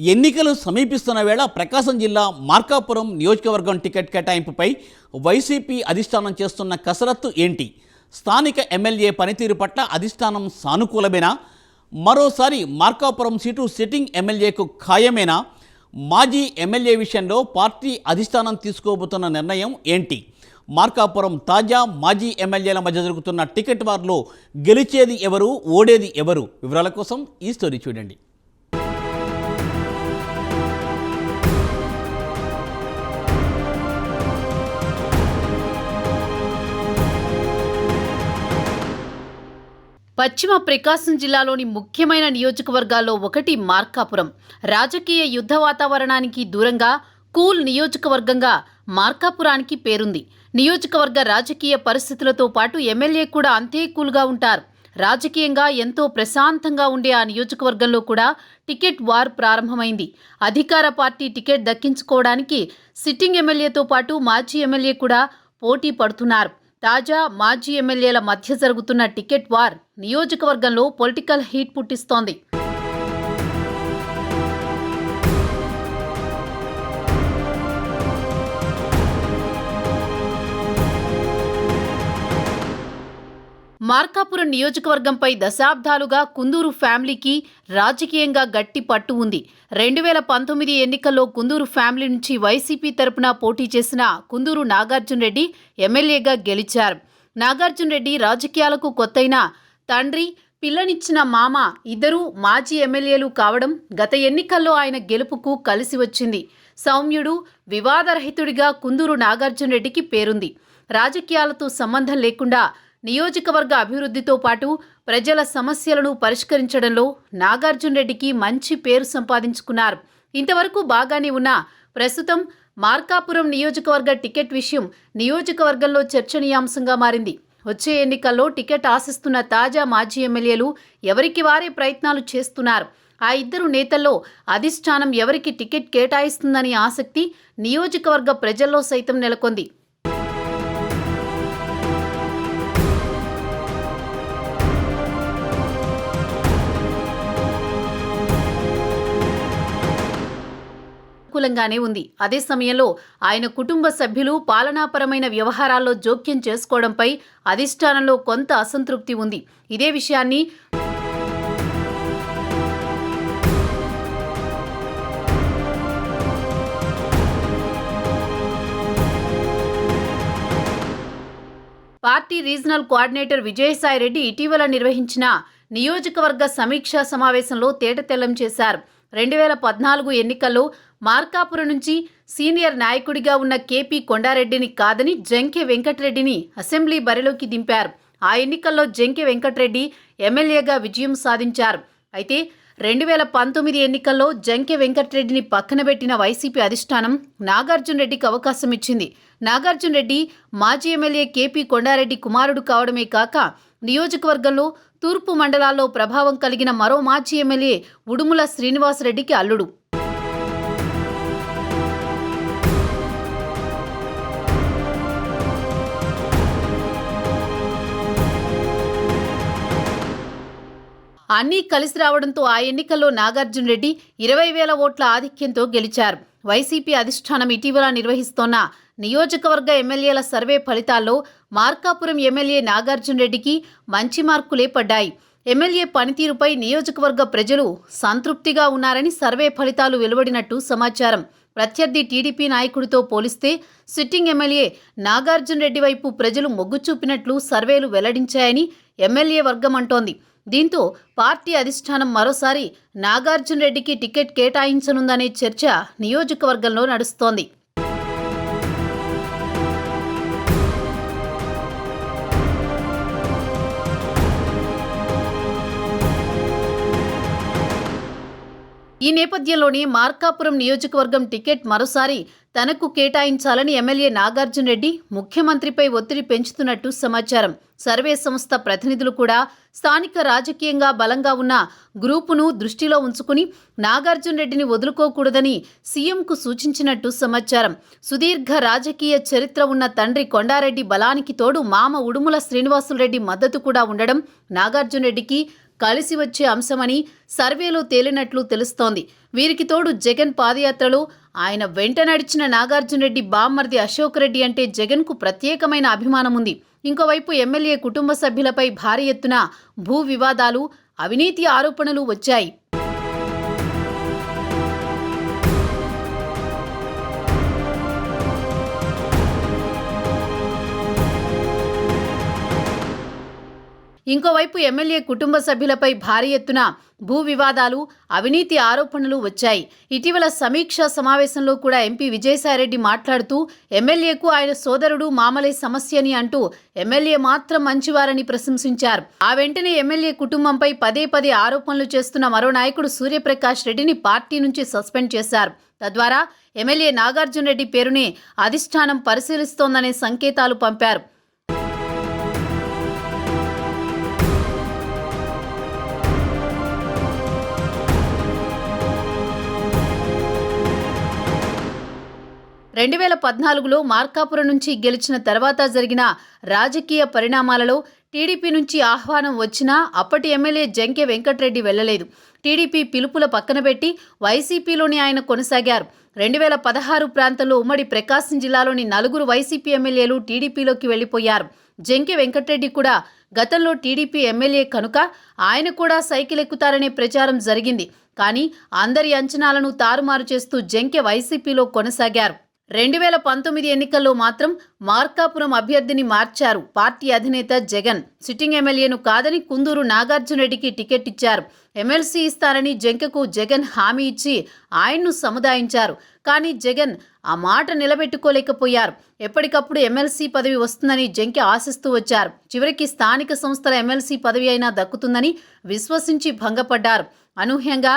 ఎన్నికలు సమీపిస్తున్న వేళ ప్రకాశం జిల్లా మార్కాపురం నియోజకవర్గం టికెట్ కేటాయింపుపై వైసీపీ అధిష్టానం చేస్తున్న కసరత్తు ఏంటి? స్థానిక ఎమ్మెల్యే పనితీరు పట్ల అధిష్టానం సానుకూలమేనా? మరోసారి మార్కాపురం సీటు సిట్టింగ్ ఎమ్మెల్యేకు ఖాయమేనా? మాజీ ఎమ్మెల్యే విషయంలో పార్టీ అధిష్టానం తీసుకోబోతున్న నిర్ణయం ఏంటి? మార్కాపురం తాజా మాజీ ఎమ్మెల్యేల మధ్య జరుగుతున్న టికెట్ వార్లో గెలిచేది ఎవరు, ఓడేది ఎవరు? వివరాల కోసం ఈ స్టోరీ చూడండి. పశ్చిమ ప్రకాశం జిల్లాలోని ముఖ్యమైన నియోజకవర్గాల్లో ఒకటి మార్కాపురం. రాజకీయ యుద్ధ వాతావరణానికి దూరంగా కూల్ నియోజకవర్గంగా మార్కాపురానికి పేరుంది. నియోజకవర్గ రాజకీయ పరిస్థితులతో పాటు ఎమ్మెల్యే కూడా అంతే కూల్గా ఉంటారు. రాజకీయంగా ఎంతో ప్రశాంతంగా ఉండే ఆ నియోజకవర్గంలో కూడా టికెట్ వార్ ప్రారంభమైంది. అధికార పార్టీ టికెట్ దక్కించుకోవడానికి సిట్టింగ్ ఎమ్మెల్యేతో పాటు మాజీ ఎమ్మెల్యే కూడా పోటీ పడుతున్నారు. తాజా మాజీ ఎమ్మెల్యేల మధ్య జరుగుతున్న టికెట్ వార్ నియోజకవర్గంలో పొలిటికల్ హీట్ పుట్టిస్తోంది. మార్కాపురం నియోజకవర్గంపై దశాబ్దాలుగా కుందూరు ఫ్యామిలీకి రాజకీయంగా గట్టి పట్టు ఉంది. 2019 ఎన్నికల్లో కుందూరు ఫ్యామిలీ నుంచి వైసీపీ తరపున పోటీ చేసిన కుందూరు నాగార్జున రెడ్డి ఎమ్మెల్యేగా గెలిచారు. నాగార్జున రెడ్డి రాజకీయాలకు కొత్తైన తండ్రి, పిల్లనిచ్చిన మామ ఇద్దరూ మాజీ ఎమ్మెల్యేలు కావడం గత ఎన్నికల్లో ఆయన గెలుపుకు కలిసి వచ్చింది. సౌమ్యుడు, వివాదరహితుడిగా కుందూరు నాగార్జున రెడ్డికి పేరుంది. రాజకీయాలతో సంబంధం లేకుండా నియోజకవర్గ అభివృద్ధితో పాటు ప్రజల సమస్యలను పరిష్కరించడంలో నాగార్జున రెడ్డికి మంచి పేరు సంపాదించుకున్నారు. ఇంతవరకు బాగానే ఉన్న ప్రస్తుతం మార్కాపురం నియోజకవర్గ టికెట్ విషయం నియోజకవర్గంలో చర్చనీయాంశంగా మారింది. వచ్చే ఎన్నికల్లో టికెట్ ఆశిస్తున్న తాజా మాజీ ఎమ్మెల్యేలు ఎవరికి వారే ప్రయత్నాలు చేస్తున్నారు. ఆ ఇద్దరు నేతల్లో అధిష్టానం ఎవరికి టికెట్ కేటాయిస్తుందనే ఆసక్తి నియోజకవర్గ ప్రజల్లో సైతం నెలకొంది. అనుకూలంగానే ఉంది. అదే సమయంలో ఆయన కుటుంబ సభ్యులు పాలనాపరమైన వ్యవహారాల్లో జోక్యం చేసుకోవడంపై అధిష్టానంలో కొంత అసంతృప్తి ఉంది. ఇదే విషయాన్ని పార్టీ రీజనల్ కోఆర్డినేటర్ విజయసాయిరెడ్డి ఇటీవల నిర్వహించిన నియోజకవర్గ సమీక్షా సమావేశంలో తేటతెల్లం చేశారు. 2014 ఎన్నికల్లో మార్కాపురం నుంచి సీనియర్ నాయకుడిగా ఉన్న కేపీ కొండారెడ్డిని కాదని జంకే వెంకటరెడ్డిని అసెంబ్లీ బరిలోకి దింపారు. ఆ ఎన్నికల్లో జంకే వెంకటరెడ్డి ఎమ్మెల్యేగా విజయం సాధించారు. అయితే 2019 ఎన్నికల్లో జంకే వెంకటరెడ్డిని పక్కనబెట్టిన వైసీపీ అధిష్టానం నాగార్జున రెడ్డికి అవకాశం ఇచ్చింది. నాగార్జున రెడ్డి మాజీ ఎమ్మెల్యే కేపీ కొండారెడ్డి కుమారుడు కావడమే కాక నియోజకవర్గంలో తూర్పు మండలాల్లో ప్రభావం కలిగిన మరో మాజీ ఎమ్మెల్యే ఉడుముల శ్రీనివాసరెడ్డికి అల్లుడు. అన్నీ కలిసి రావడంతో ఆ ఎన్నికల్లో నాగార్జున రెడ్డి 20,000 ఓట్ల ఆధిక్యంతో గెలిచారు. వైసీపీ అధిష్టానం ఇటీవల నిర్వహిస్తోన్న నియోజకవర్గ ఎమ్మెల్యేల సర్వే ఫలితాల్లో మార్కాపురం ఎమ్మెల్యే నాగార్జున రెడ్డికి మంచి మార్కులే పడ్డాయి. ఎమ్మెల్యే పనితీరుపై నియోజకవర్గ ప్రజలు సంతృప్తిగా ఉన్నారని సర్వే ఫలితాలు వెలువడినట్టు సమాచారం. ప్రత్యర్థి టీడీపీ నాయకుడితో పోలిస్తే సిట్టింగ్ ఎమ్మెల్యే నాగార్జున రెడ్డి వైపు ప్రజలు మొగ్గు చూపినట్లు సర్వేలు వెల్లడించాయని ఎమ్మెల్యే వర్గం అంటోంది. దీంతో పార్టీ అధిష్టానం మరోసారి నాగార్జున రెడ్డికి టికెట్ కేటాయించనుందనే చర్చ నియోజకవర్గంలో నడుస్తోంది. ఈ నేపథ్యంలోనే మార్కాపురం నియోజకవర్గం టికెట్ మరోసారి తనకు కేటాయించాలని ఎమ్మెల్యే నాగార్జున రెడ్డి ముఖ్యమంత్రిపై ఒత్తిడి పెంచుతున్నట్టు సమాచారం. సర్వే సంస్థ ప్రతినిధులు కూడా స్థానిక రాజకీయంగా బలంగా ఉన్న గ్రూపును దృష్టిలో ఉంచుకుని నాగార్జున రెడ్డిని వదులుకోకూడదని సీఎంకు సూచించినట్టు సమాచారం. సుదీర్ఘ రాజకీయ చరిత్ర ఉన్న తండ్రి కొండారెడ్డి బలానికి తోడు మామ ఉడుముల శ్రీనివాసులరెడ్డి మద్దతు కూడా ఉండడం నాగార్జున రెడ్డికి కలిసి వచ్చే అంశమని సర్వేలో తేలినట్లు తెలుస్తోంది. వీరికి తోడు జగన్ పాదయాత్రలో ఆయన వెంట నడిచిన నాగార్జున రెడ్డి బామ్మర్ది అశోక్ రెడ్డి అంటే జగన్కు ప్రత్యేకమైన అభిమానం ఉంది. ఇంకోవైపు ఎమ్మెల్యే కుటుంబ సభ్యులపై భారీ ఎత్తున భూ వివాదాలు, అవినీతి ఆరోపణలు వచ్చాయి. ఇంకోవైపు ఎమ్మెల్యే కుటుంబ సభ్యులపై భారీ ఎత్తున భూ వివాదాలు, అవినీతి ఆరోపణలు వచ్చాయి. ఇటీవల సమీక్షా సమావేశంలో కూడా ఎంపీ విజయసాయిరెడ్డి మాట్లాడుతూ ఎమ్మెల్యేకు ఆయన సోదరుడు మామలే సమస్యని అంటూ ఎమ్మెల్యే మాత్రం మంచివారని ప్రశంసించారు. ఆ వెంటనే ఎమ్మెల్యే కుటుంబంపై పదే పదే ఆరోపణలు చేస్తున్న మరో నాయకుడు సూర్యప్రకాష్ రెడ్డిని పార్టీ నుంచి సస్పెండ్ చేశారు. తద్వారా ఎమ్మెల్యే నాగార్జున రెడ్డి పేరునే అధిష్టానం పరిశీలిస్తోందనే సంకేతాలు పంపారు. రెండు 2014లో మార్కాపురం నుంచి గెలిచిన తర్వాత జరిగిన రాజకీయ పరిణామాలలో టీడీపీ నుంచి ఆహ్వానం వచ్చినా అప్పటి ఎమ్మెల్యే జంకే వెంకటరెడ్డి వెళ్లలేదు. టీడీపీ పిలుపుల పక్కన పెట్టి వైసీపీలోని ఆయన కొనసాగారు. 2016 ప్రాంతంలో ఉమ్మడి ప్రకాశం జిల్లాలోని 4 వైసీపీ ఎమ్మెల్యేలు టీడీపీలోకి వెళ్లిపోయారు. జంకే వెంకటరెడ్డి కూడా గతంలో టీడీపీ ఎమ్మెల్యే కనుక ఆయన కూడా సైకిల్ ఎక్కుతారనే ప్రచారం జరిగింది. కానీ అందరి అంచనాలను తారుమారు చేస్తూ జంకే వైసీపీలో కొనసాగారు. 2019 ఎన్నికల్లో మాత్రం మార్కాపురం అభ్యర్థిని మార్చారు పార్టీ అధినేత జగన్. సిట్టింగ్ ఎమ్మెల్యేను కాదని కుందూరు నాగార్జున రెడ్డికి టికెట్ ఇచ్చారు. ఎమ్మెల్సీ ఇస్తారని జంకెకు జగన్ హామీ ఇచ్చి ఆయన్ను సముదాయించారు. కానీ జగన్ ఆ మాట నిలబెట్టుకోలేకపోయారు. ఎప్పటికప్పుడు ఎమ్మెల్సీ పదవి వస్తుందని జంకె ఆశిస్తూ వచ్చారు. చివరికి స్థానిక సంస్థల ఎమ్మెల్సీ పదవి అయినా దక్కుతుందని విశ్వసించి భంగపడ్డారు. అనూహ్యంగా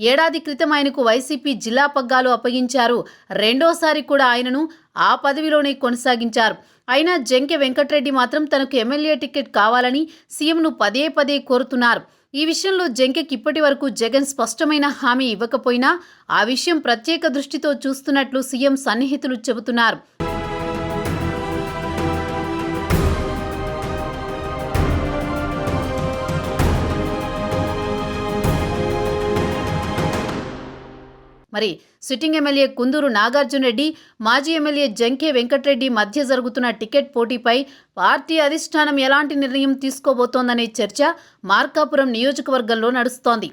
ఏడాది క్రితం ఆయనకు వైసీపీ జిల్లా పగ్గాలు అప్పగించారు. రెండోసారి కూడా ఆయనను ఆ పదవిలోనే కొనసాగించారు. అయినా జంకే వెంకటరెడ్డి మాత్రం తనకు ఎమ్మెల్యే టికెట్ కావాలని సీఎంను పదే పదే కోరుతున్నారు. ఈ విషయంలో జంకెకి ఇప్పటి వరకు జగన్ స్పష్టమైన హామీ ఇవ్వకపోయినా ఆ విషయం ప్రత్యేక దృష్టితో చూస్తున్నట్లు సీఎం సన్నిహితులు చెబుతున్నారు. మరి సిట్టింగ్ ఎమ్మెల్యే కుందూరు నాగార్జున రెడ్డి, మాజీ ఎమ్మెల్యే జంకే వెంకటరెడ్డి మధ్య జరుగుతున్న టికెట్ పోటీపై పార్టీ అధిష్టానం ఎలాంటి నిర్ణయం తీసుకోబోతోందనే చర్చ మార్కాపురం నియోజకవర్గంలో నడుస్తోంది.